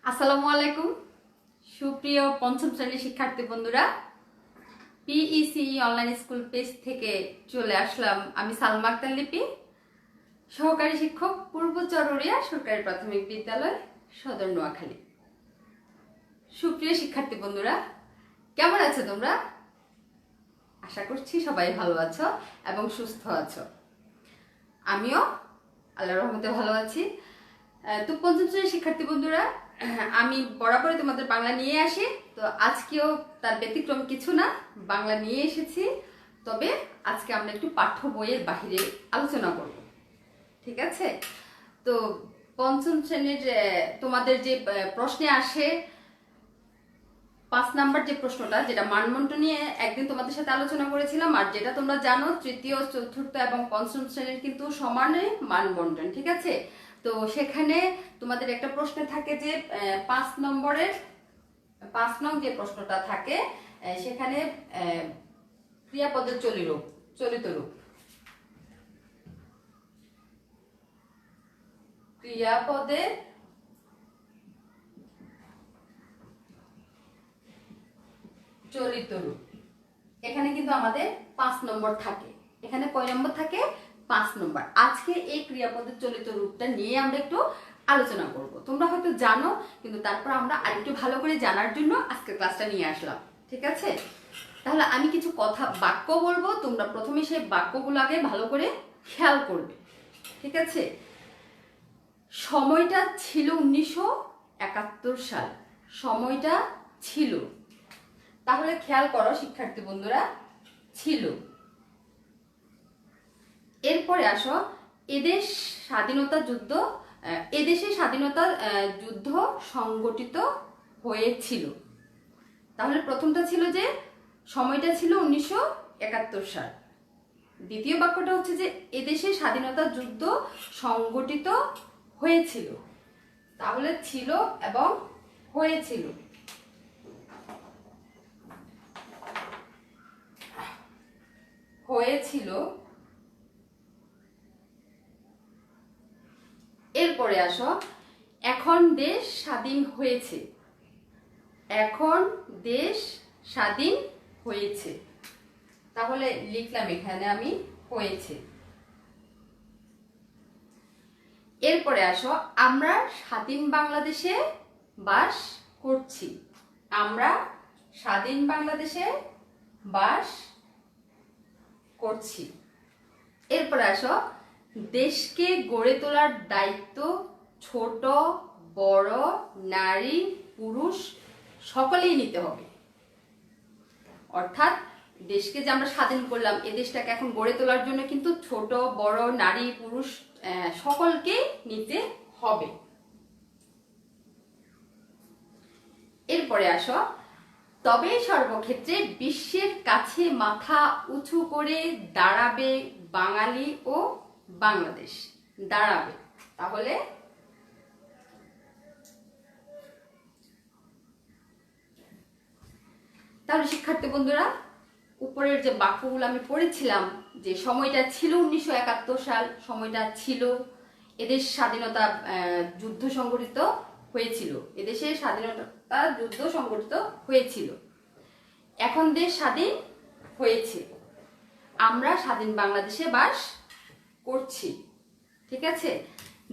আসসালামু আলাইকুম সুপ্রিয় পঞ্চম শ্রেণীর শিক্ষার্থী বন্ধুরা, পিইসিই অনলাইন স্কুল পেজ থেকে চলে আসলাম। আমি সালমা আক্তার লিপি, সহকারী শিক্ষক, পূর্ব চরুরিয়া সরকারি প্রাথমিক বিদ্যালয়, সদর নোয়াখালী। সুপ্রিয় শিক্ষার্থী বন্ধুরা, কেমন আছো তোমরা? আশা করছি সবাই ভালো আছো এবং সুস্থ আছো। আমিও আল্লাহর রহমতে ভালো আছি। তো পঞ্চম শ্রেণীর শিক্ষার্থী বন্ধুরা, আমি বরাবরই তোমাদের বাংলা নিয়ে আসি, তো আজকেও তার ব্যতিক্রম কিছু না, বাংলা নিয়ে এসেছি। তবে আজকে আমরা একটু পাঠ্য বইয়ের বাহিরে আলোচনা করব, ঠিক আছে? তো পঞ্চম শ্রেণীর তোমাদের যে প্রশ্নে আসে 5 নাম্বার যে প্রশ্নটা, যেটা মানমন্ড নিয়ে একদিন তোমাদের সাথে আলোচনা করেছিলাম, আর যেটা তোমরা জানো তৃতীয়, চতুর্থ এবং পঞ্চম শ্রেণীর কিন্তু সমানে মানবন্টন, ঠিক আছে? তো সেখানে তোমাদের একটা প্রশ্ন থাকে যে 5 নম্বরের 5 নং যে প্রশ্নটা থাকে, সেখানে ক্রিয়াপদের চলিত রূপ ক্রিয়াপদের চলিত রূপ, এখানে কিন্তু আমাদের 5 নম্বর থাকে। এখানে কয় নম্বর থাকে? 5 নম্বর। আজকে এই ক্রিয়াপদের চলিত রূপটা নিয়ে আমরা একটু আলোচনা করব। তোমরা হয়তো জানো, কিন্তু তারপর আমরা আরেকটু ভালো করে জানার জন্য আজকে ক্লাসটা নিয়ে আসলাম, ঠিক আছে? তাহলে আমি কিছু বাক্য বলবো, তোমরা প্রথমে সেই বাক্যগুলো আগে ভালো করে খেয়াল করবে, ঠিক আছে? সময়টা ছিল 1971 সাল। সময়টা ছিল, তাহলে খেয়াল করো শিক্ষার্থী বন্ধুরা, ছিল। এরপরে আসো, এদেশে স্বাধীনতা যুদ্ধ সংগঠিত হয়েছিল। তাহলে প্রথমটা ছিল যে সময়টা ছিল 1971 সাল। দ্বিতীয় বাক্যটা হচ্ছে যে এদেশে স্বাধীনতা যুদ্ধ সংগঠিত হয়েছিল। তাহলে ছিল এবং হয়েছিল। হয়েছিল। এরপরে আসো, এখন দেশ স্বাধীন হয়েছে। এখন দেশ স্বাধীন হয়েছে। তাহলে লিখলাম এখানে আমি হয়েছে। এরপরে আসো, আমরা স্বাধীন বাংলাদেশে বাস করছি। আমরা স্বাধীন বাংলাদেশে বাস করছি। এরপরে আসো, দেশকে গড়ে তোলার দায়িত্ব ছোট বড়, নারী পুরুষ সকলেই নিতে হবে। অর্থাৎ দেশকে যে আমরা স্বাধীন করলাম, এই দেশটাকে এখন গড়ে তোলার জন্য কিন্তু ছোট বড়, নারী পুরুষ সকলকেই নিতে হবে। এরপরে আসো, তবে সর্বক্ষেত্রে বিশ্বের কাছে মাথা উঁচু করে দাঁড়াবে বাঙালি ও বাংলাদেশ। দাঁড়াবে। তাহলে শিক্ষার্থী বন্ধুরা, উপরের যে বাক্যগুলো আমি পড়েছিলাম, যে সময়টা ছিল 1971 সাল, সময়টা ছিল এদেশ স্বাধীনতা যুদ্ধ সংগঠিত হয়েছিল। এদেশে স্বাধীনতা যুদ্ধ সংগঠিত হয়েছিল। এখন দেশ স্বাধীন হয়েছে। আমরা স্বাধীন বাংলাদেশে বাস করছি, ঠিক আছে?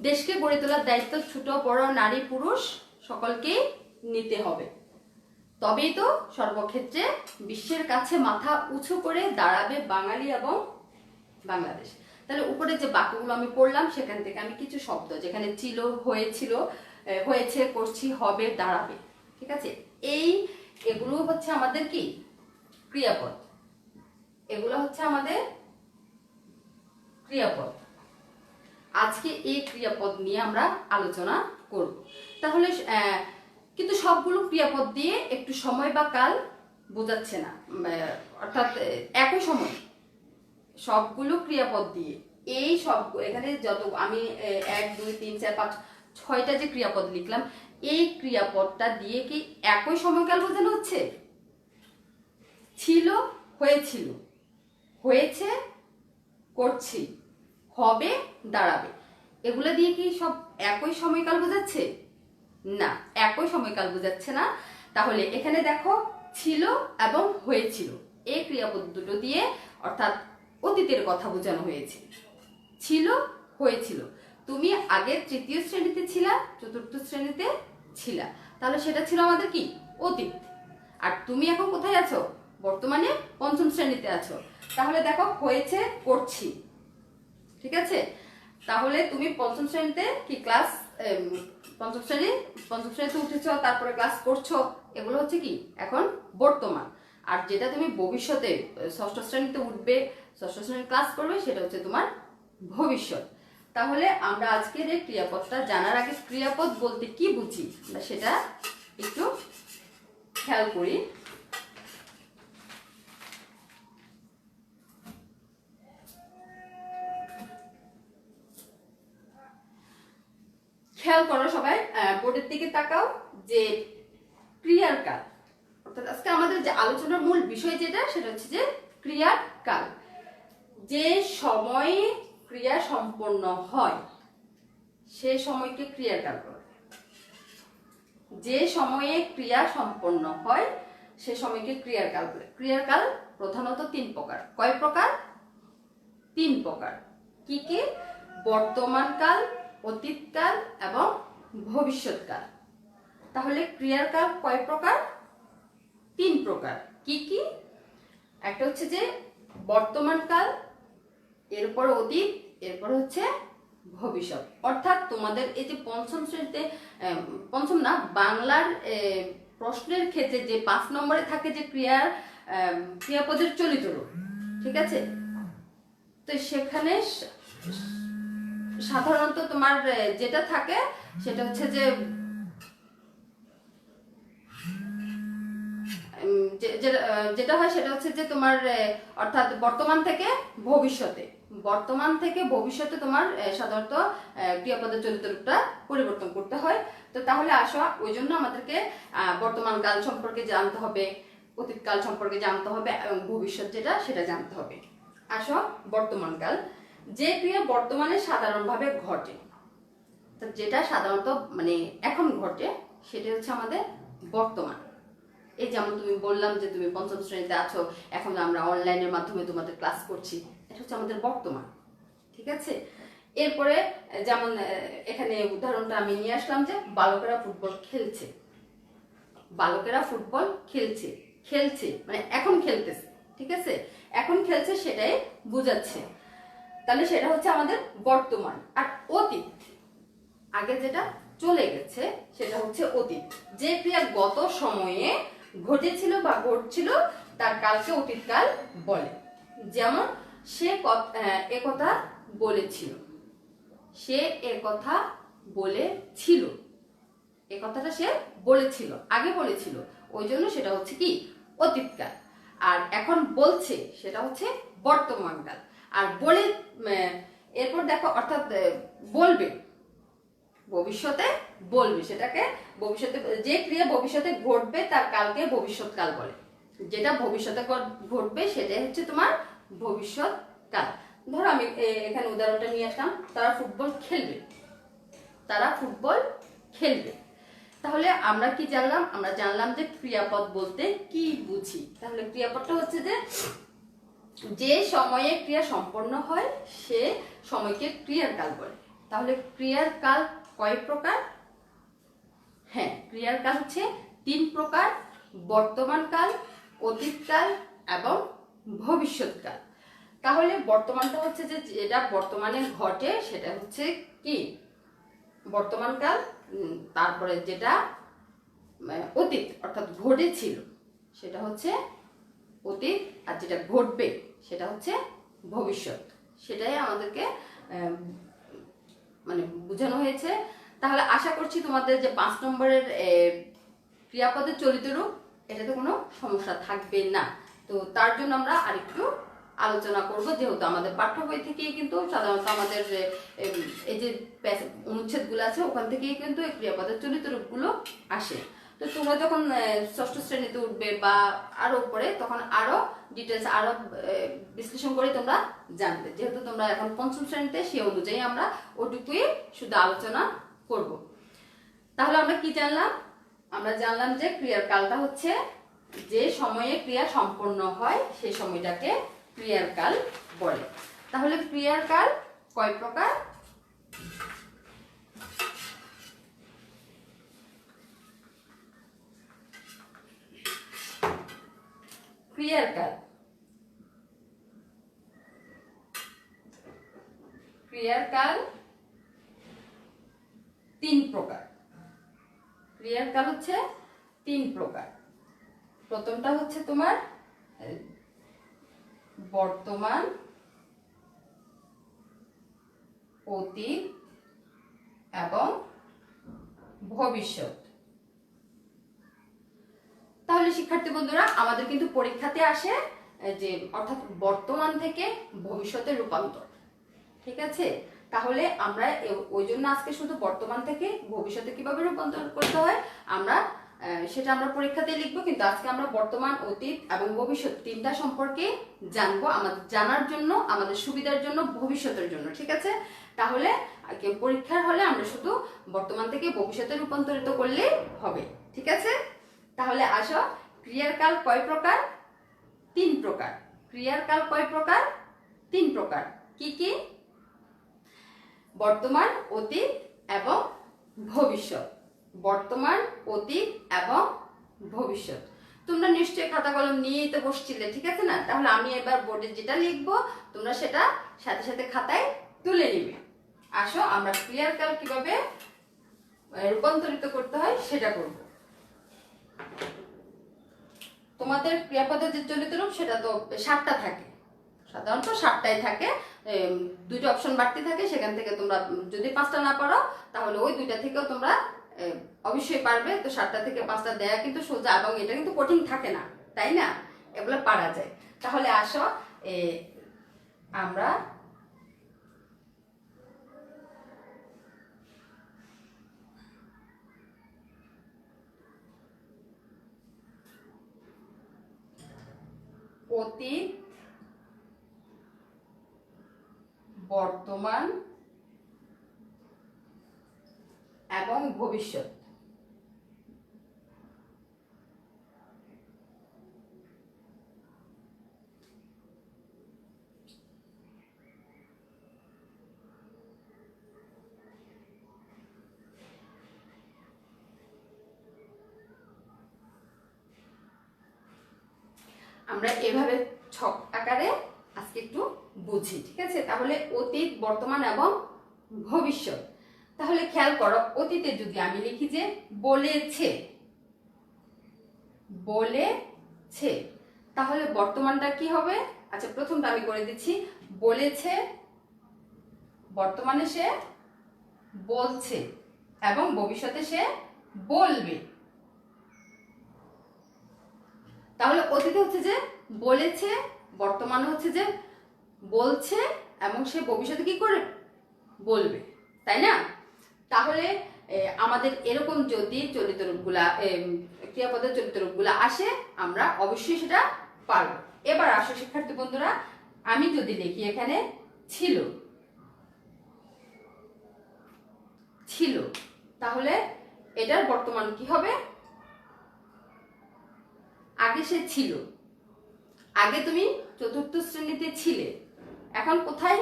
দেশকে গড়ে তোলার দায়িত্ব ছোট বড়, নারী পুরুষ সকলকেই নিতে হবে। তবেই তো সর্বক্ষেত্রে বিশ্বের কাছে মাথা উঁচু করে দাঁড়াবে বাঙালি এবং বাংলাদেশ। তাহলে উপরে যে বাক্যগুলো আমি পড়লাম, সেখান থেকে আমি কিছু শব্দ, যেখানে ছিল, হয়েছিল, হয়েছে, করছি, হবে, দাঁড়াবে, ঠিক আছে? এগুলো হচ্ছে আমাদের কি ক্রিয়াপদ। এগুলো হচ্ছে আমাদের ক্রিয়াপদ। আজকে এই ক্রিয়াপদ নিয়ে আমরা আলোচনা করব। তাহলে কিন্তু সবগুলো ক্রিয়াপদ দিয়ে একটু সময় বা কাল বোঝাচ্ছে না, অর্থাৎ একই সময় সবগুলো ক্রিয়াপদ দিয়ে এই সব এখানে যত আমি 1 2 3 4 5 6টা যে ক্রিয়াপদ লিখলাম, এই ক্রিয়াপদটা দিয়ে কি একই সময়কাল বোঝানো হচ্ছে? ছিল, হয়েছিল, হয়েছে, করছি, হবে, দাঁড়াবে, এগুলো দিয়ে কি সব একই সময়কাল বোঝাচ্ছে? না, একই সময়কাল বোঝাচ্ছে না। তাহলে এখানে দেখো ছিল এবং হয়েছিল, এই ক্রিয়াপদ দুটো দিয়ে অর্থাৎ অতীতের কথা বোঝানো হয়েছে। ছিল, হয়েছিল। তুমি আগে তৃতীয় শ্রেণীতে ছিলা, চতুর্থ শ্রেণীতে ছিলা, তাহলে সেটা ছিল আমাদের কি অতীত। আর তুমি এখন কোথায় আছো? বর্তমানে পঞ্চম শ্রেণীতে আছো। তাহলে দেখো হয়েছে, করছি, ঠিক আছে। তাহলে তুমি পঞ্চম শ্রেণীতে কি ক্লাস, পঞ্চম শ্রেণীতে উঠেছ, তারপরে ক্লাস করছো, এগুলো হচ্ছে কি এখন বর্তমান। আর যেটা তুমি ভবিষ্যতে ষষ্ঠ শ্রেণীতে উঠবে, ষষ্ঠ শ্রেণীর ক্লাস করবে, সেটা হচ্ছে তোমার ভবিষ্যৎ। তাহলে আমরা আজকের এই ক্রিয়াপদটা জানার আগে ক্রিয়াপদ বলতে কি বুঝি সেটা একটু খেয়াল করি। খেয়াল করো সবাই, বোর্ডের দিকে তাকাও, যে ক্রিয়ার কাল, অর্থাৎ আজকে আমাদের যে আলোচনার মূল বিষয় যেটা, সেটা হচ্ছে যে ক্রিয়ার কাল। যে সময়ে ক্রিয়া সম্পন্ন হয় সে সময়কে ক্রিয়ার কাল বলে। যে সময়ে ক্রিয়া সম্পন্ন হয় সে সময়কে ক্রিয়ার কাল বলে। ক্রিয়ার কাল প্রধানত 3 প্রকার। কয় প্রকার? 3 প্রকার। কি কি? বর্তমান কাল, অতীতকাল এবং ভবিষ্যৎকাল। তাহলে ক্রিয়ার কাল কয় প্রকার? 3 প্রকার। কি কি? একটা হচ্ছে যে বর্তমান কাল, এরপর অতীত, এরপর হচ্ছে ভবিষ্যৎ। অর্থাৎ তোমাদের এই যে পঞ্চম শ্রেণীতে, পঞ্চম না, বাংলার প্রশ্নের ক্ষেত্রে যে 5 নম্বরে থাকে যে ক্রিয়াপদের চলিত রূপ, ঠিক আছে। তো সেখানে সাধারণত তোমার যেটা থাকে সেটা হচ্ছে যে যেটা হয় সেটা হচ্ছে যে তোমার অর্থাৎ বর্তমান থেকে ভবিষ্যতে তোমার সাধারণত ক্রিয়াপদের চলিত রূপটা পরিবর্তন করতে হয়। তো তাহলে আসো, ওই জন্য আমাদেরকে বর্তমান কাল সম্পর্কে জানতে হবে, অতীতকাল সম্পর্কে জানতে হবে এবং ভবিষ্যৎ যেটা সেটা জানতে হবে। আসো, বর্তমান কাল। যে ক্রিয়া বর্তমানে সাধারণভাবে ঘটে, যেটা সাধারণত মানে এখন ঘটে, সেটা হচ্ছে আমাদের বর্তমান। এই যেমন তুমি বললাম যে তুমি পঞ্চম শ্রেণীতে আছো, এখন আমরা অনলাইনের মাধ্যমে তোমাদের ক্লাস করছি, এটা হচ্ছে আমাদের বর্তমান, ঠিক আছে। এরপরে যেমন এখানে উদাহরণটা আমি নিয়ে আসলাম যে বালকেরা ফুটবল খেলছে। বালকেরা ফুটবল খেলছে, খেলছে মানে এখন খেলতেছে, ঠিক আছে। এখন খেলছে সেটাই বোঝাচ্ছে। তাহলে সেটা হচ্ছে আমাদের বর্তমান। আর অতীত, আগে যেটা চলে গেছে সেটা হচ্ছে অতীত। যে ক্রিয়া গত সময়ে ঘটেছিল বা ঘটছিল তার কালকে অতীতকাল বলে। যেমন সে একথা বলেছিল, সে একথা বলেছিল, এ কথাটা সে বলেছিল, আগে বলেছিল, ওই জন্য সেটা হচ্ছে কি অতীতকাল। আর এখন বলছে সেটা হচ্ছে বর্তমানকাল। আর বলে এরপর দেখো, অর্থাৎ বলবে, ভবিষ্যতে বলবে, সেটাকে ভবিষ্যতে, যে ক্রিয়া ভবিষ্যতে ঘটবে তার কালকে ভবিষ্যৎকাল বলে। যেটা ভবিষ্যতে ঘটবে সেটাই হচ্ছে তোমার ভবিষ্যৎকাল। ধরো আমি এখানে উদাহরণটা নিয়ে আসলাম, তারা ফুটবল খেলবে, তারা ফুটবল খেলবে। তাহলে আমরা কি জানলাম? আমরা জানলাম যে ক্রিয়াপদ বলতে কি বুঝি। তাহলে ক্রিয়াপদটা হচ্ছে যে সময়ে ক্রিয়া সম্পন্ন হয় সে সময়কে ক্রিয়ার কাল বলে। তাহলে ক্রিয়ার কাল কয় প্রকার? হ্যাঁ, ক্রিয়ার কাল হচ্ছে 3 প্রকার: বর্তমান কাল, অতীতকাল এবং ভবিষ্যৎকাল। তাহলে বর্তমানটা হচ্ছে যে যেটা বর্তমানে ঘটে সেটা হচ্ছে কি বর্তমান কাল। তারপরে যেটা অতীত অর্থাৎ ঘটেছিল সেটা হচ্ছে অতীত, আর যেটা ঘটবে সেটা হচ্ছে ভবিষ্যৎ। সেটাই আমাদেরকে মানে বোঝানো হয়েছে। তাহলে আশা করছি তোমাদের যে 5 নম্বরের ক্রিয়াপদের চলিত রূপ, এটাতে কোনো সমস্যা থাকবে না। তো তার জন্য আমরা আরেকটু আলোচনা করব, যেহেতু আমাদের পাঠ্য বই থেকেই কিন্তু সাধারণত আমাদের এই যে অনুচ্ছেদগুলো আছে ওখান থেকেই কিন্তু এই ক্রিয়াপদের চলিত রূপগুলো আসে। তো তোমরা যখন ষষ্ঠ শ্রেণীতে উঠবে বা আরো উপরে, তখন আরো ডিটেলস, আরো বিশ্লেষণ করে তোমরা জানবে। যেহেতু তোমরা এখন পঞ্চম শ্রেণীতে, সেই অনুযায়ী আমরা ওটুকুই শুধু আলোচনা করব। তাহলে আমরা কি জানলাম? আমরা জানলাম যে ক্রিয়ার কালটা হচ্ছে যে সময়ে ক্রিয়া সম্পন্ন হয় সেই সময়টাকে ক্রিয়ার কাল বলে। তাহলে ক্রিয়ার কাল কয় প্রকার? ক্রিয়ার কাল তিন প্রকার। ক্রিয়ার কাল হচ্ছে তিন প্রকার। প্রথমটা হচ্ছে তোমার বর্তমান, অতীত এবং ভবিষ্যৎ। তাহলে শিক্ষার্থী বন্ধুরা, আমাদের কিন্তু পরীক্ষাতে আসে যে অর্থাৎ বর্তমান থেকে ভবিষ্যতে রূপান্তর। ঠিক আছে, তাহলে আমরা ওই জন্য আজকে শুধু বর্তমান থেকে ভবিষ্যতে কিভাবে রূপান্তর করতে হয় সেটা আমরা পরীক্ষাতে লিখবো, কিন্তু আজকে আমরা বর্তমান, অতীত এবং ভবিষ্যৎ তিনটা সম্পর্কে জানবো, আমাদের জানার জন্য, আমাদের সুবিধার জন্য, ভবিষ্যতের জন্য। ঠিক আছে, তাহলে পরীক্ষার হলে আমরা শুধু বর্তমান থেকে ভবিষ্যতে রূপান্তরিত করলে হবে। ঠিক আছে, তাহলে আসো, ক্রিয়ার কাল কয় প্রকার? তিন প্রকার। ক্রিয়ার কাল কয় প্রকার? তিন প্রকার। কি কি? বর্তমান, অতীত এবং ভবিষ্যৎ। বর্তমান, অতীত এবং ভবিষ্যৎ। তোমরা নিশ্চয়ই খাতা কলম নিয়েই তো বসছিলে, ঠিক আছে না? তাহলে আমি এবার বোর্ডে যেটা লিখবো তোমরা সেটা সাথে সাথে খাতায় তুলে নিবে। আসো, আমরা ক্রিয়ার কাল কিভাবে রূপান্তরিত করতে হয় সেটা করব। তোমাদের ক্রিয়াপদের যে চলিত রূপ সেটা তো 7টা থাকে, সাধারণত 7টাই থাকে। 2টা অপশন বাড়তি থাকে, সেখান থেকে তোমরা যদি 5টা না পারো তাহলে ওই 2টা থেকেও তোমরা অবশ্যই পারবে। তো 7টা থেকে 5টা দেয়া কিন্তু সোজা, এবং এটা কিন্তু কঠিন থাকে না, তাই না? এগুলো পারা যায়। তাহলে আসো, আমরা অতীত, বর্তমান এবং ভবিষ্যৎ আমরা এভাবে ছক আকারে আজকে একটু বুঝি। ঠিক আছে, তাহলে অতীত, বর্তমান এবং ভবিষ্যৎ। তাহলে খেয়াল করো, অতীতে যদি আমি লিখি যে বলেছে, বলেছে, তাহলে বর্তমানটা কি হবে? আচ্ছা, প্রথমটা আমি করে দিচ্ছি। বলেছে, বর্তমানে সে বলছে এবং ভবিষ্যতে সে বলবে। তাহলে অতীতে হচ্ছে যে বলেছে, বর্তমানে হচ্ছে যে বলছে এবং সে ভবিষ্যতে কি করে বলবে, তাই না? তাহলে আমাদের এরকম যদি চলিত রূপগুলা, ক্রিয়াপদের চলিত রূপগুলা আসে, আমরা অবশ্যই সেটা পারবো। এবার আসো শিক্ষার্থী বন্ধুরা, আমি যদি লিখি এখানে ছিল, ছিল, তাহলে এটার বর্তমান কি হবে? আগে সে ছিল, আগে তুমি 4র্থ শ্রেণীতে ছিলে, এখন কোথায়?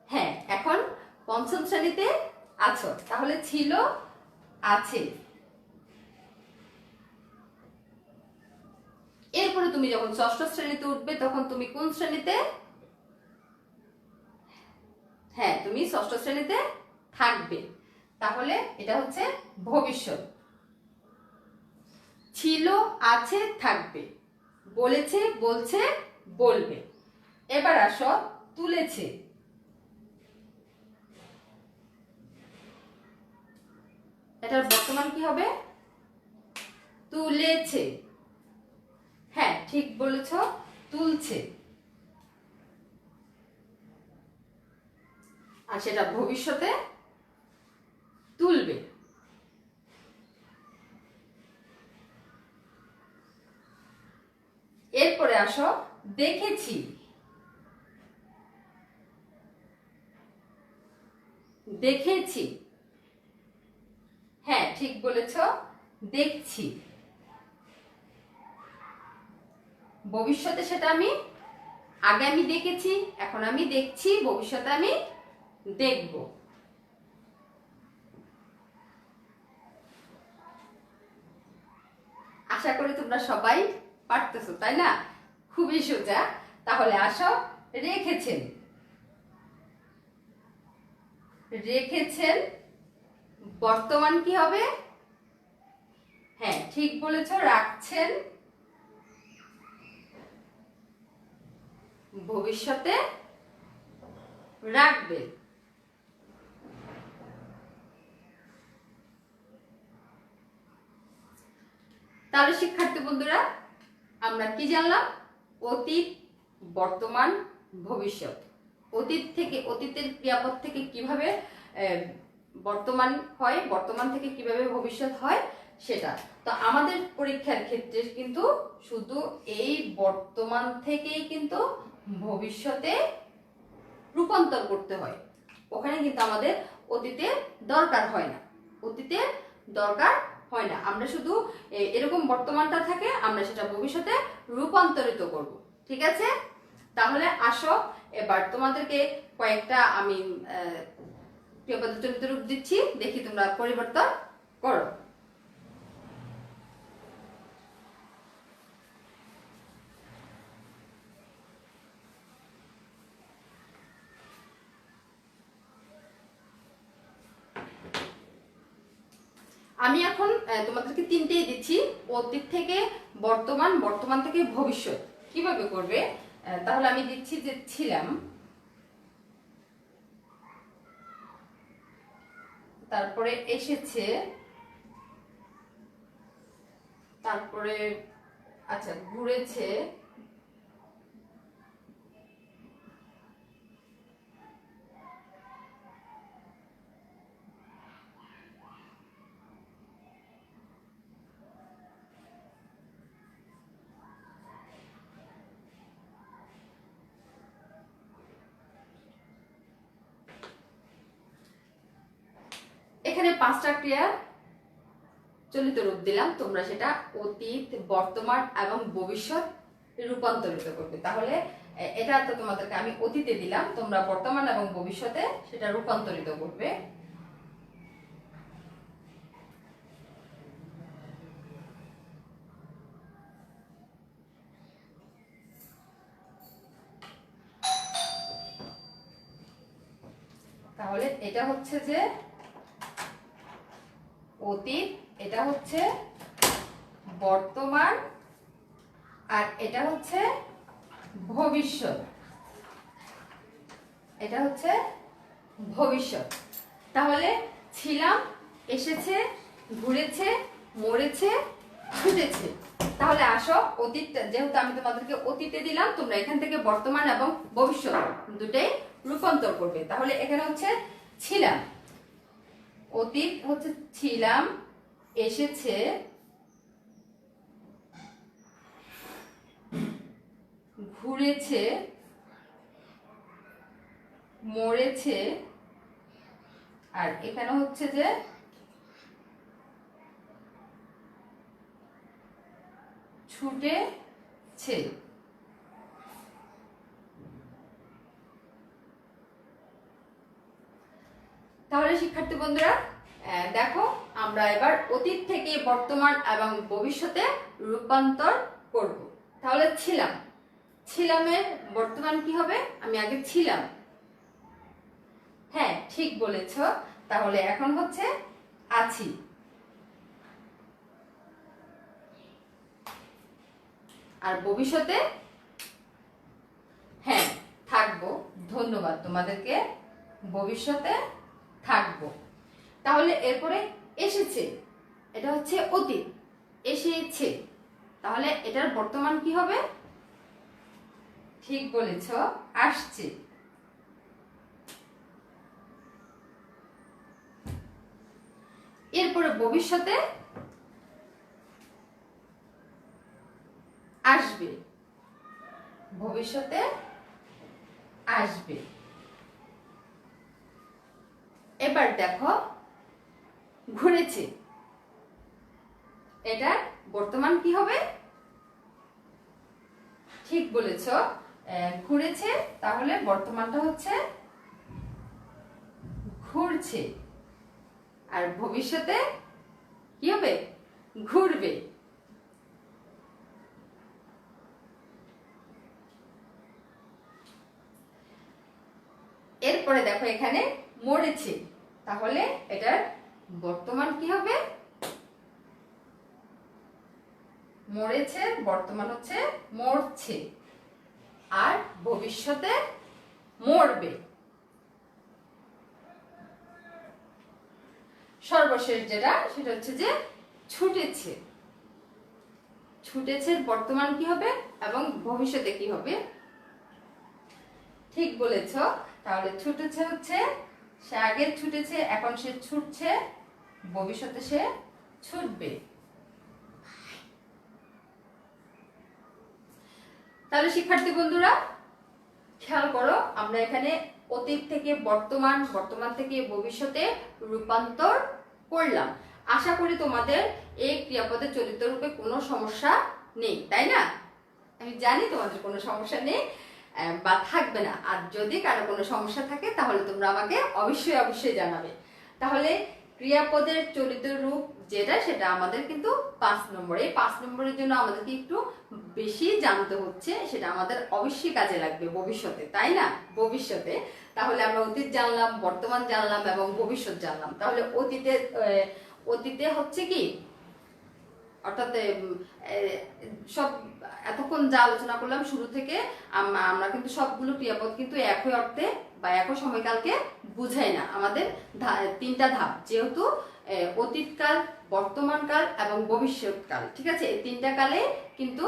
হ্যাঁ, এখন 5ম শ্রেণীতে আছো, তাহলে ছিল, আছে। এরপরে তুমি যখন 6ষ্ঠ শ্রেণীতে উঠবে তখন তুমি কোন শ্রেণীতে? হ্যাঁ, তুমি 6ষ্ঠ শ্রেণীতে থাকবে। তাহলে এটা হচ্ছে ভবিষ্যৎ। ছিল, আছে, থাকবে, বলেছে, বলছে, বলবে। এবার আসো, তুলেছে, এটার বর্তমান কি হবে? তুলেছে। হ্যাঁ, ঠিক বলেছ, তুলছে। আর সেটা ভবিষ্যতে তুলবে। এরপরে আসো, দেখেছি, দেখেছি, ঠিক বলেছ, দেখছি। ভবিষ্যতে সেটা আগে আমি দেখেছি, এখন আমি দেখছি, ভবিষ্যতে আমি দেখব। আশা করি তোমরা সবাই পারতেছো, তাই না? খুবই সোজা। তাহলে আসো, রেখেছেন। রেখেছেন বর্তমান কি হবে? হ্যাঁ, ঠিক বলেছ, রাখছেন। ভবিষ্যতে রাখবে। তাহলে শিক্ষার্থী বন্ধুরা, আমরা কি জানলাম? অতীত, বর্তমান, ভবিষ্যৎ। অতীতের ক্রিয়াপদ থেকে কিভাবে বর্তমান হয়, বর্তমান থেকে কিভাবে ভবিষ্যৎ হয় সেটা। তো আমাদের পরীক্ষার ক্ষেত্রে কিন্তু শুধু এই বর্তমান থেকেই কিন্তু ভবিষ্যতে রূপান্তর করতে হয়। ওখানে কিন্তু আমাদের অতীতে দরকার হয় না, অতীতে দরকার হয় না। আমরা শুধু এরকম বর্তমানটা থাকে, আমরা সেটা ভবিষ্যতে রূপান্তরিত করব। ঠিক আছে? তাহলে আসো, এবার তোমাদেরকে কয়েকটা আমি ক্রিয়াপদের রূপ দিচ্ছি, দেখি তোমরা পরিবর্তন করো। আমি এখন তোমাদেরকে তিনটেই দিচ্ছি, অতীত থেকে বর্তমান, বর্তমান থেকে ভবিষ্যৎ। কিভাবে করবে? তাহলে আমি দিচ্ছি যে ছিলাম, তারপরে এসেছে, তারপরে আচ্ছা ঘুরেছে, এখানে পাঁচটা ক্রিয়া চলিত রূপ দিলাম। তোমরা সেটা অতীত, বর্তমান এবং ভবিষ্যৎ রূপান্তরিত করবে। তাহলে এটা তো তোমাদেরকে আমি অতীতে দিলাম, তোমরা বর্তমান এবং ভবিষ্যতে সেটা রূপান্তরিত করবে। তাহলে এটা হচ্ছে যে অতীত, এটা হচ্ছে বর্তমান, আর এটা হচ্ছে ভবিষ্যৎ। এটা হচ্ছে ভবিষ্যৎ। তাহলে ছিলাম, এসেছে, ঘুরেছে, মরেছে, ছুটেছে। তাহলে আসো, অতীতটা যেহেতু আমি তোমাদেরকে অতীতে দিলাম, তোমরা এখান থেকে বর্তমান এবং ভবিষ্যৎ দুটোই রূপান্তর করবে। তাহলে এখানে হচ্ছে ছিলাম, অতীত হচ্ছে ছিলাম, এসেছে, ঘুরেছে, মরেছে, আর এখানে হচ্ছে যে ছুটেছে। তাহলে শিক্ষার্থী বন্ধুরা, দেখো, আমরা এবার অতীত থেকে বর্তমান এবং ভবিষ্যতে রূপান্তর করব। তাহলে ছিলাম, ছিলামের বর্তমান কি হবে? আমি আগে ছিলাম। হ্যাঁ, ঠিক বলেছ। তাহলে এখন হচ্ছে আছি। আর ভবিষ্যতে হ্যাঁ থাকবো। ধন্যবাদ তোমাদেরকে, ভবিষ্যতে থাকবো। তাহলে এরপরে এসেছে, এটা হচ্ছে অতীত, এসেছে। তাহলে এটার বর্তমান কি হবে? ঠিক বলেছ, আসছে। এরপরে ভবিষ্যতে আসবে, ভবিষ্যতে আসবে। এবার দেখো, ঘুরেছে, এটার বর্তমান কি হবে? ঠিক বলেছ, ঘুরেছে, তাহলে বর্তমানটা হচ্ছে ঘুরছে। আর ভবিষ্যতে কি হবে? ঘুরবে। এরপরে দেখো এখানে মরেছে, তাহলে এটার বর্তমান কি হবে? মরেছে, বর্তমান হচ্ছে মরছে। আর ভবিষ্যতে মরবে। সর্বশেষ যেটা, সেটা হচ্ছে যে ছুটেছে। ছুটেছে বর্তমান কি হবে এবং ভবিষ্যতে কি হবে? ঠিক বলেছ। তাহলে ছুটেছে হচ্ছে সে আগে ছুটেছে, এখন সে ছুটছে, ভবিষ্যতে সে ছুটবে। তাহলে শিক্ষার্থী বন্ধুরা খেয়াল করো, আমরা এখানে অতীত থেকে বর্তমান, বর্তমান থেকে ভবিষ্যতে রূপান্তর করলাম। আশা করি তোমাদের এই ক্রিয়াপদের চলিত রূপে কোনো সমস্যা নেই, তাই না? আমি জানি তোমাদের কোনো সমস্যা নেই বা থাকবে না। আর যদি কারো কোনো সমস্যা থাকে তাহলে তোমরা আমাকে অবশ্যই অবশ্যই জানাবে। তাহলে ক্রিয়াপদের চলিত রূপ যেটা, সেটা আমাদের কিন্তু 5 নম্বর। এই 5 নম্বরের জন্য আমাদেরকে একটু বেশি জানতে হচ্ছে, সেটা আমাদের অবশ্যই কাজে লাগবে ভবিষ্যতে, তাই না? ভবিষ্যতে তাহলে আমরা অতীত জানলাম, বর্তমান জানলাম এবং ভবিষ্যৎ জানলাম। তাহলে অতীতে হচ্ছে কি, অর্থাৎ সব এতক্ষণ যা আলোচনা করলাম শুরু থেকে, আমরা কিন্তু সবগুলো ক্রিয়াপদ কিন্তু একই অর্থে বা একই সময়কালকে বুঝাই না। আমাদের 3টা ধাপ, যেহেতু অতীতকাল, বর্তমানকাল এবং ভবিষ্যৎকাল, ঠিক আছে? এই 3টা কালে কিন্তু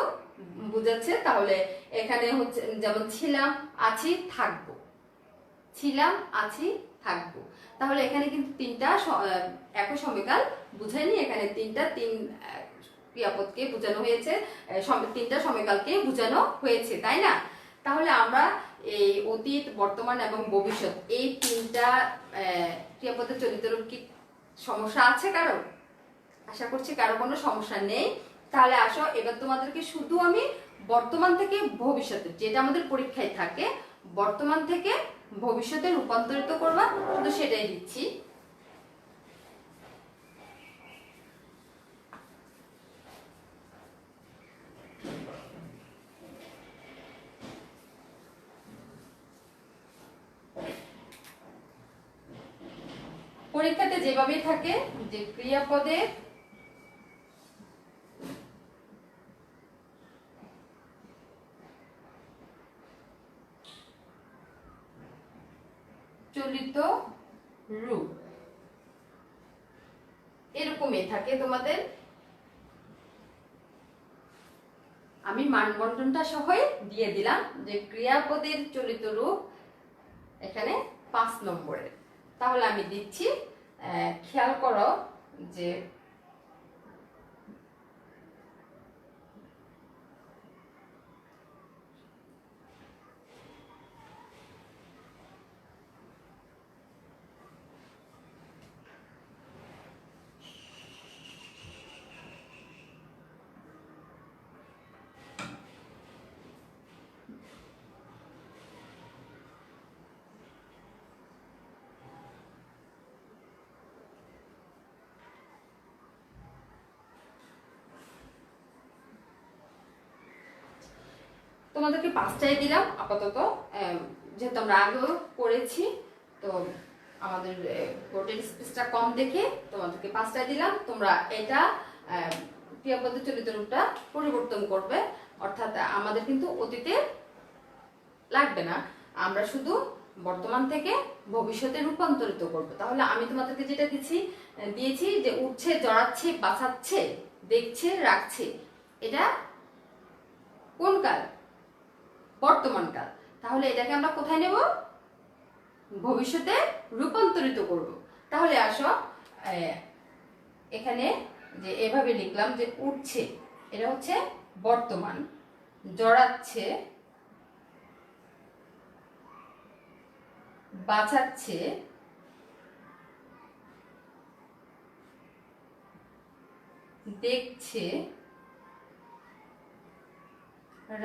বুঝাচ্ছে। তাহলে এখানে হচ্ছে যেমন ছিলাম, আছি, থাকবো। ছিলাম, আছি, থাকবো। তাহলে এখানে কিন্তু 3টা একই সময়কাল বুঝায়নি, এখানে তিন ক্রিয়াপদকে বোঝানো হয়েছে, 3টা সময়কালকে বোঝানো হয়েছে, তাই না? তাহলে আমরা এই অতীত, বর্তমান এবং ভবিষ্যৎ, এই 3টা ক্রিয়াপদের চলিত রূপ কি সমস্যা আছে কারো? আশা করছি কারো কোনো সমস্যা নেই। তাহলে আসো, এবার তোমাদেরকে শুধু আমি বর্তমান থেকে ভবিষ্যতে, যেটা আমাদের পরীক্ষায় থাকে, বর্তমান থেকে ভবিষ্যতে রূপান্তরিত করবা, শুধু সেটাই দিচ্ছি। পরীক্ষাতে যেভাবে থাকে, যে ক্রিয়াপদে চলিত রূপ এরকমই থাকে তোমাদের। আমি মানবন্ধনটা সহই দিয়ে দিলাম যে ক্রিয়াপদের চলিত রূপ এখানে 5 নম্বরের। তাহলে আমি দিচ্ছি, খেয়াল করো যে তোমাদেরকে 5টাই দিলাম আপাতত, যেহেতু আমরা আগেও করেছি, তো আমাদের বোর্ডের স্পেসটা কম দেখে তোমাদেরকে 5টাই দিলাম। তোমরা এটা ক্রিয়াপদের চলিত রূপটা পরিবর্তন করবে, অর্থাৎ আমাদের কিন্তু অতীতে লাগবে না, আমরা শুধু বর্তমান থেকে ভবিষ্যতে রূপান্তরিত করব। তাহলে আমি তোমাদেরকে যেটা দিয়েছি যে উঠছে, জড়াচ্ছে, বাঁচাচ্ছে, দেখছে, রাখছে, এটা কোন কাল? বর্তমান কাল। তাহলে এটাকে আমরা কোথায় নেব? ভবিষ্যতে রূপান্তরিত করব। তাহলে আসো, এখানে যে এভাবে লিখলাম যে উঠছে, এটা হচ্ছে বর্তমান, জড়াচ্ছে, বাঁচাচ্ছে, দেখছে,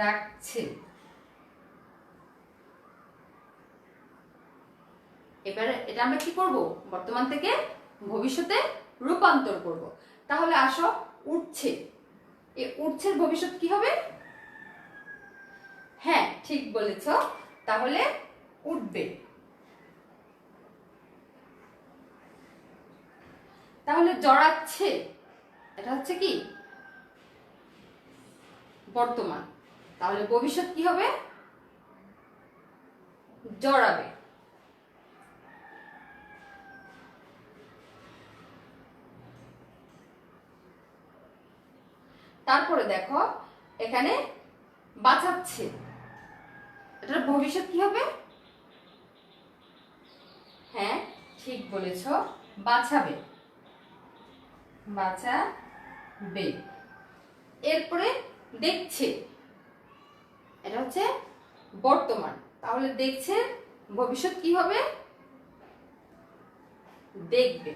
রাখছে। এবারে এটা আমরা কি করব, বর্তমান থেকে ভবিষ্যতে রূপান্তর করব। তাহলে আসো, উঠছে, এই উঠছের ভবিষ্যৎ কি হবে? হ্যাঁ, ঠিক বলেছ, তাহলে উঠবে। তাহলে জড়াচ্ছে, এটা হচ্ছে কি বর্তমান, তাহলে ভবিষ্যৎ কি হবে? জড়াবে। তারপরে দেখো এখানে বাঁচাচ্ছে, এটার ভবিষ্যৎ কি হবে? হ্যাঁ, ঠিক বলেছ, বাঁচাবে, বাঁচাবে। এরপরে দেখছে, এটা হচ্ছে বর্তমান, তাহলে দেখছে ভবিষ্যৎ কি হবে? দেখবে।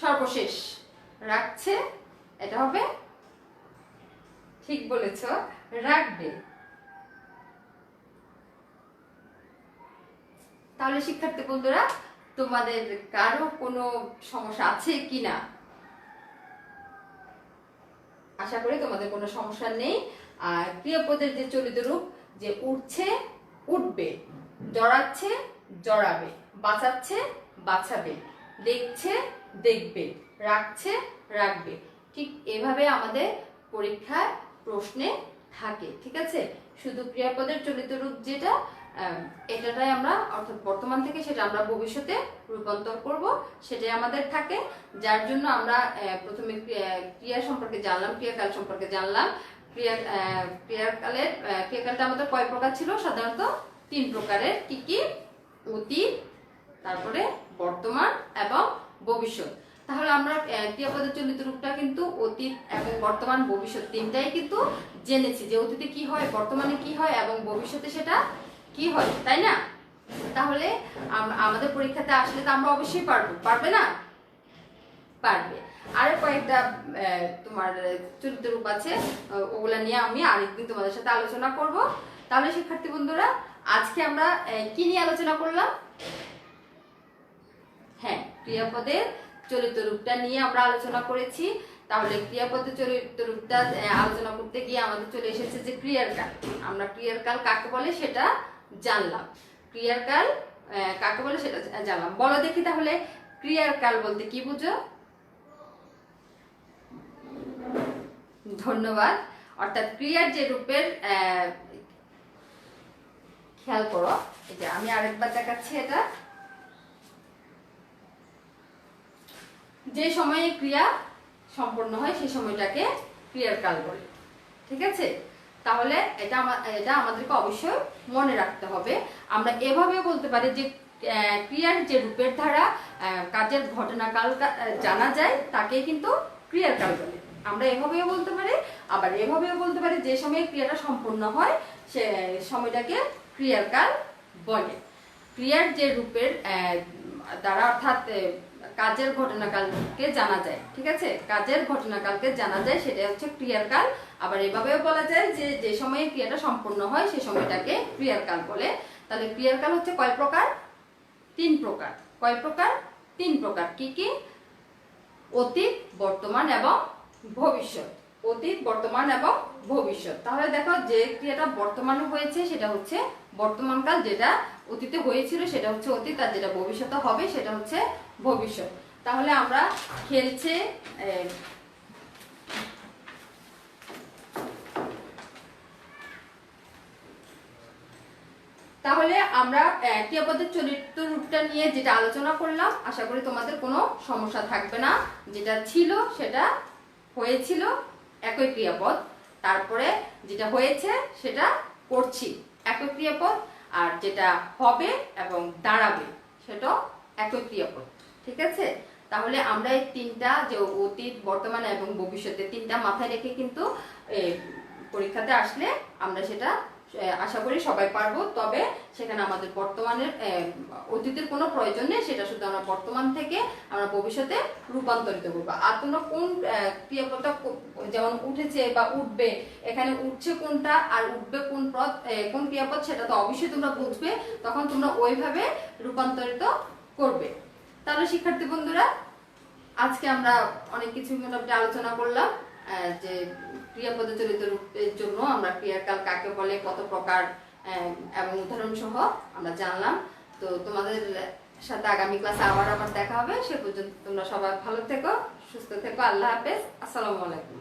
সর্বশেষ রাখছে, এটা হবে, ঠিক বলেছ, রাখবে। তাহলে শিক্ষার্থী বন্ধুরা, তোমাদের কারো কোনো সমস্যা আছে কিনা? আশা করি তোমাদের কোনো সমস্যা নেই। আর ক্রিয়াপদের যে চলিত রূপ, যে উঠছে, উঠবে, জড়াচ্ছে, জড়াবে, বাঁচাচ্ছে, বাঁচাবে, দেখছে, দেখবে, রাখছে, রাখবে, ঠিক এভাবে আমাদের পরীক্ষার প্রশ্নে থাকে। ঠিক আছে, শুধু ক্রিয়াপদের চলিত রূপ যেটা, এটাটাই আমরা অর্থাৎ বর্তমান থেকে সেটা আমরা ভবিষ্যতে রূপান্তর করব, সেটাই আমাদের থাকে। যার জন্য আমরা প্রথমে ক্রিয়া সম্পর্কে জানলাম, ক্রিয়াকাল সম্পর্কে জানলাম। ক্রিয়াকালটা আমাদের কয় প্রকার ছিল? সাধারণত 3 প্রকারের। কি কি? অতীত, তারপরে বর্তমান এবং ভবিষ্যৎ। তাহলে আমরা ক্রিয়াপদের চলিত রূপটা কিন্তু অতীত এবং বর্তমান, ভবিষ্যৎ তিনটাই কিন্তু জেনেছি, যে অতীতে কি হয়, বর্তমানে কি হয় এবং ভবিষ্যতে সেটা কি হয়, তাই না? তাহলে আমাদের পরীক্ষাতে আসলে তো আমরা অবশ্যই পারবো, পারবে না? পারবে। আরো কয়েকটা তোমার চরিত্র রূপ আছে, ওগুলা নিয়ে আমি আরেকদিন তোমাদের সাথে আলোচনা করব। তাহলে শিক্ষার্থী বন্ধুরা, আজকে আমরা কি নিয়ে আলোচনা করলাম? হ্যাঁ, ক্রিয়াপদের চলিত রূপটা নিয়ে আমরা আলোচনা করেছি। তাহলে ক্রিয়াপদের চলিত রূপটা আলোচনা করতে গিয়ে আমাদের চলে এসেছে যে ক্রিয়ার কাল। আমরা ক্রিয়ার কাল কাকে বলে সেটা জানলাম, ক্রিয়ার কাল কাকে বলে সেটা জানলাম। বলো দেখি তাহলে ক্রিয়ার কাল বলতে কি বুঝো? ধন্যবাদ। অর্থাৎ ক্রিয়ার যে রূপের, খেয়াল করো, এই যে আমি আরেকবার দেখাচ্ছি, এটা যে সময়ে ক্রিয়া সম্পন্ন হয় সেই সময়টাকে ক্রিয়ার কাল বলে। ঠিক আছে, তাহলে এটা আমাদেরকে অবশ্যই মনে রাখতে হবে। আমরা এভাবেও বলতে পারি যে ক্রিয়ার যে রূপের দ্বারা কাজের ঘটনাকাল জানা যায় তাকে কিন্তু ক্রিয়ার কাল বলে। আমরা এভাবেও বলতে পারি, আবার এভাবেও বলতে পারি যে সময়ে ক্রিয়াটা সম্পূর্ণ হয় সে সময়টাকে ক্রিয়ার কাল বলে। ক্রিয়ার যে রূপের দ্বারা অর্থাৎ কাজের ঘটনাকালকে জানা যায়, ঠিক আছে, কাজের ঘটনাকালকে জানা যায়, সেটা হচ্ছে ক্রিয়ার কাল। আবার এভাবেও বলা যায় যে যে সময়ে ক্রিয়াটা সম্পূর্ণ হয় সেই সময়টাকে ক্রিয়ার কাল বলে। তাহলে ক্রিয়ার কাল হচ্ছে কয় প্রকার? 3 প্রকার। কয় প্রকার? 3 প্রকার। কি কি? অতীত, বর্তমান এবং ভবিষ্যৎ। অতীত, বর্তমান এবং ভবিষ্যৎ। তাহলে দেখো, যে ক্রিয়াটা বর্তমানে হয়েছে সেটা হচ্ছে বর্তমানকাল, যেটা অতীতে হয়েছিল সেটা হচ্ছে অতীত, আর যেটা ভবিষ্যতে হবে সেটা হচ্ছে ভবিষ্যৎ। তাহলে আমরা খেলছে, তাহলে আমরা ক্রিয়াপদের চরিত্র রূপটা নিয়ে যেটা আলোচনা করলাম, আশা করি তোমাদের কোনো সমস্যা থাকবে না। যেটা ছিল সেটা হয়েছিল, একই ক্রিয়াপদ, তারপরে যেটা হয়েছে সেটা করছি, একই ক্রিয়াপদ, আর যেটা হবে এবং দাঁড়াবে সেটা একই ক্রিয়াপদ। ঠিক আছে, তাহলে আমরা এই 3টা, যে অতীত, বর্তমান এবং ভবিষ্যতে 3টা মাথায় রেখে কিন্তু পরীক্ষাতে আসলে আমরা সেটা আশা করি সবাই পারবো। তবে সেখানে আমাদের বর্তমানের অতীতের কোনো প্রয়োজন নেই, সেটা শুধু আমরা বর্তমান থেকে আমরা ভবিষ্যতে রূপান্তরিত করবো। আর তোমরা কোন ক্রিয়াপদটা যেমন উঠেছে বা উঠবে, এখানে উঠছে কোনটা আর উঠবে কোন পদ, কোন ক্রিয়াপদ, সেটা তো অবশ্যই তোমরা বুঝবে, তখন তোমরা ওইভাবে রূপান্তরিত করবে। তাহলে শিক্ষার্থী বন্ধুরা, আজকে আমরা অনেক কিছু মোটামুটি আলোচনা করলাম যে ক্রিয়াপদ চলিত রূপের জন্য আমরা ক্রিয়াকাল কাকে বলে, কত প্রকার এবং উদাহরণ সহ আমরা জানলাম। তো তোমাদের সাথে আগামী ক্লাসে আবার দেখা হবে। সে পর্যন্ত তোমরা সবাই ভালো থেকো, সুস্থ থেকো। আল্লাহ হাফেজ, আসসালামু আলাইকুম।